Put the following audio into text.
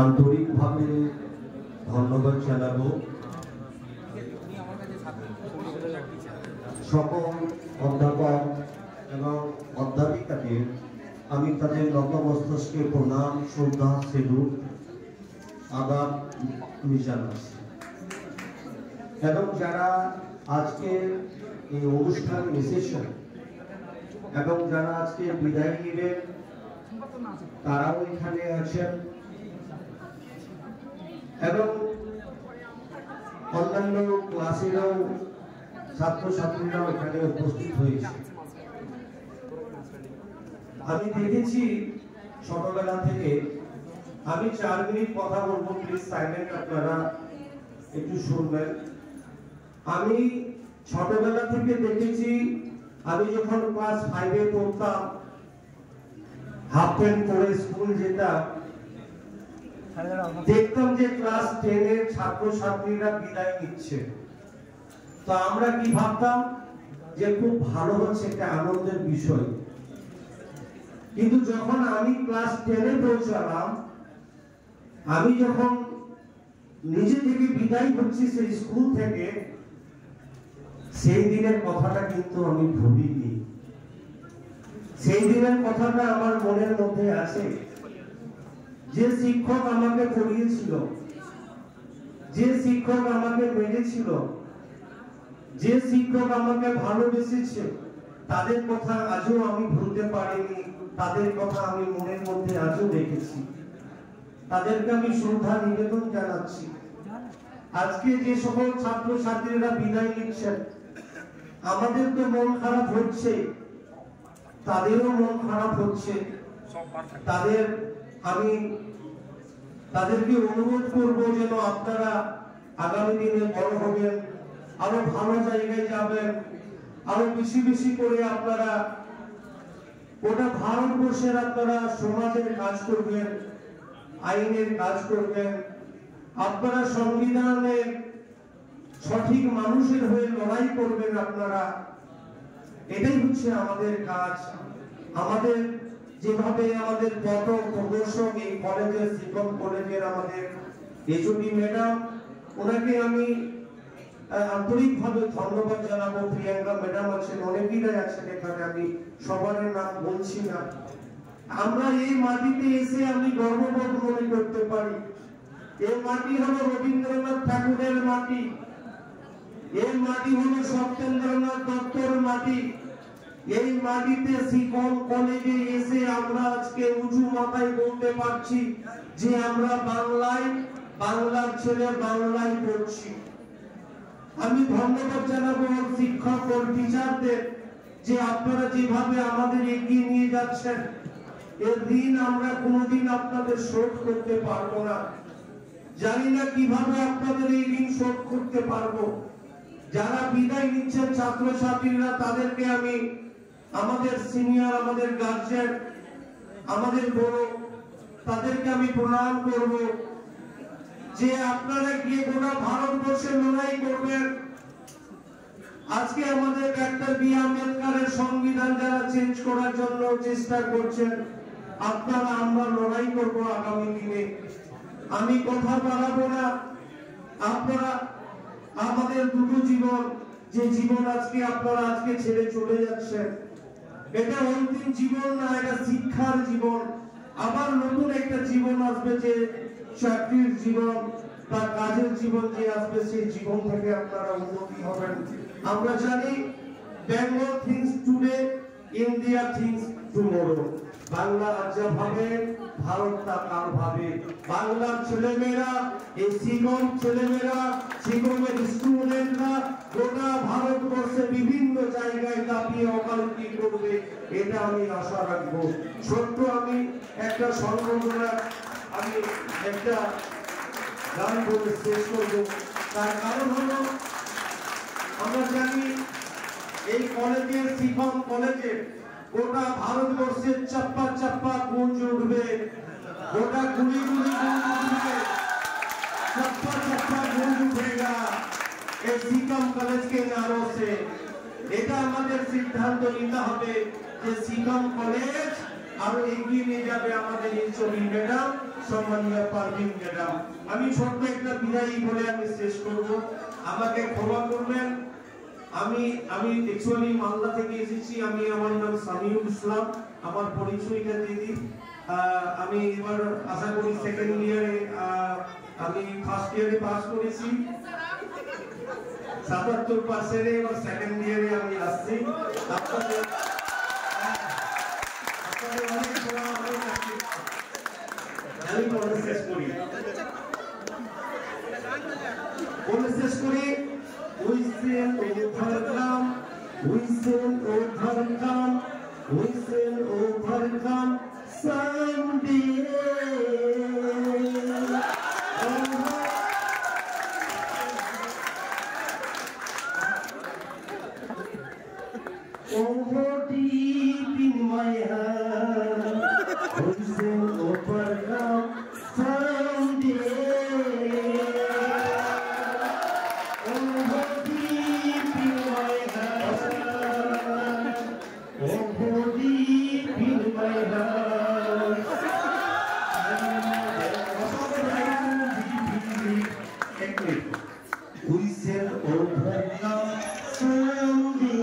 আন্তরিকভাবে ধন্যবাদ জানাবো সকল অধ্যাপক এবং অধ্যাপিকাদের। আমি তাদের নতমস্তকে প্রণাম, শ্রদ্ধা, সেলুট, আদাব জানাচ্ছি। এবং যারা আজকে এই অনুষ্ঠানে এসেছেন এবং যারা আজকে বিদায় নেবেন তারাও এখানে আছেন এবং অন্যান্য ক্লাসেরও ছাত্রছাত্রীরাও এখানে উপস্থিত হয়েছে। আমি দেখেছি ছোটবেলা থেকে, আমি 4 মিনিট কথা বলবো, প্লিজ সাইলেন্ট আপনারা একটু শুনবেন। আমি ছোটবেলা থেকে দেখেছি, আমি যখন ক্লাস 5 এ পড়তাম, হাফ প্যান্ট পরে স্কুল যেতাম, দেখতাম যে ক্লাস 10 এর ছাত্রছাত্রীরা বিদায় নিচ্ছে। তো আমরা কি ভাবতাম যে খুব ভালো হচ্ছে, একটা আনন্দের বিষয়। কিন্তু যখন আমি ক্লাস 10 এ পৌঁছালাম, আমি যখন নিজে থেকে বিদায় হচ্ছি সেই স্কুল থেকে, সেই দিনের কথাটা কিন্তু আমি ভুলিনি। সেই দিনের কথাটা আমার মনের মধ্যে আছে। যে শিক্ষক আমাকে পড়িয়েছিল, যে শিক্ষক আমাকে মেরেছিল, যে শিক্ষক আমাকে ভালোবেসেছে, তাদের কথা আজও আমি ভুলতে পারিনি। তাদের কথা আমি মনের মধ্যে আজও রেখেছি। তাদেরকে আমি শ্রদ্ধা নিবেদন জানাচ্ছি। আজকে যে সকল ছাত্রছাত্রীরা বিদায় নিচ্ছেন, আমাদের তো মন খারাপ হচ্ছে, তাদেরও মন খারাপ হচ্ছে। তাদেরকে অনুরোধ করব যেন আপনারা আগামী দিনে বড় হবেন, আরো ভালো জায়গায় যাবেন, আরো বেশি বেশি করে আপনারা গোটা ভারতবর্ষের আপনারা সমাজের কাজ করবেন, আইনের কাজ করবেন, আপনারা সংবিধানের সঠিক মানুষের হয়ে লড়াই করবেন। আপনারা, এটাই হচ্ছে আমাদের কাজ। আমাদের যেভাবে আমাদের পথ প্রদর্শক এই কলেজের, শিক্ষক কলেজের আমাদের এচওডি ম্যাডাম, ওনাকে আমি আন্তরিকভাবে ধন্যবাদ জানাবো। প্রিয়াঙ্কা ম্যাডাম আছেন, অনেকেই আছেন এখানে, আমি সবার নাম বলছি না। আমরা এই মাটিতে এসে আমি গর্ববোধ মনে করতে পারি। এই মাটি হলো রবীন্দ্রনাথ ঠাকুরের মাটি, এই মাটি হলো সত্যেন্দ্রনাথ দত্তর মাটি। এই মাটিতে শিক্ষক কলেজে এসে আমরা আজকে উঁচু মাথায় বলতে পারছি যে আমরা বাংলার ছেলে বাংলায় পড়ছি। আমি ধন্যবাদ জানাবো শিক্ষক ও টিচারদের যে আপনারা যেভাবে আমাদের এগিয়ে নিয়ে যাচ্ছেন, এর ঋণ আমরা কোনোদিন আপনাদের শোধ করতে পারবো না। জানি না কিভাবে আপনাদের এই ঋণ শোধ করতে পারবো। যারা বিদায় নিচ্ছেন ছাত্রছাত্রীরা, তাদেরকে আমি, আমাদের সিনিয়র, আমাদের গার্জিয়ান, আমাদের বড়, তাদেরকে আমি প্রণাম করব যে আপনারা গিয়ে গোটা ভারতবর্ষে লড়াই করবেন। আজকে আমাদের ডাক্তার বি.আর. আম্বেদকরের সংবিধান যারা চেঞ্জ করার জন্য চেষ্টা করছেন, আপনারা, আমরা লড়াই করব আগামী দিনে। আমি কথা বাড়াবো না। আপনারা, আমাদের দুটো জীবন, যে জীবন আজকে আপনারা আজকে ছেড়ে চলে যাচ্ছেন, এটা অন্তিম জীবন না, এটা শিক্ষার জীবন। আবার নতুন একটা জীবন আসবে, যে চাকরির জীবন বা কাজের জীবন যে আসবে, সেই জীবন থেকে আপনারা উন্নতি হবেন। আমরা জানি Bengal things today, India things tomorrow. Bangla আজ ভাবে, ভারত তা কাল ভাবে। বাংলার ছেলেমেয়েরা, এই শিক্ষক ছেলেমেয়েরা, শিক্ষকের স্টুডেন্টরা গোটা ভারতবর্ষে বিভিন্ন জায়গায় কাঁপিয়ে ওকালতি করবে, এটা আমি আশা রাখবো। ছোট্ট আমি একটা সংগঠনা, আমি একটা গান বলে শেষ করবো। তার কারণ হলো, আমরা জানি এই কলেজের, শিক্ষক কলেজের গোটা ভারতবর্ষের চাপ্পা চাপ্পা গুঞ্জ উঠবে, গোটা গুলি গুলি গুঞ্জ উঠবে, চাপ্পা চাপ্পা গুঞ্জ উঠেगा এই শিক্ষক কলেজকে নারো সে। এটা আমাদের সিদ্ধান্ত নিতে হবে যে শিক্ষক কলেজ আরো এগিয়ে নিয়ে যাবে আমাদের এই ছবি ম্যাডাম, সম্মানীয় পারভিন ম্যাডাম। আমি ছোট্ট একটা বিদায়ী বলে আমি শেষ করব, আমাকে ক্ষমা করবেন। আমি অ্যাকচুয়ালি মালদা থেকে এসেছি, আমার নাম সামিউল ইসলাম, আমার পরিচয়টা দিয়ে দিই। আমি এবার আশা করি সেকেন্ড ইয়ারে, আমি ফার্স্ট ইয়ারে পাস করেছি ৭৭%, এবার সেকেন্ড ইয়ারে আমি আসছি। আপনাদের অনেক দোয়া, অনেক আশীর্বাদ। আমি বলে শেষ করি, we shall overcome, we shall overcome, we shall overcome someday. Oh, deep in my heart, we shall overcome someday. We shall overcome someday.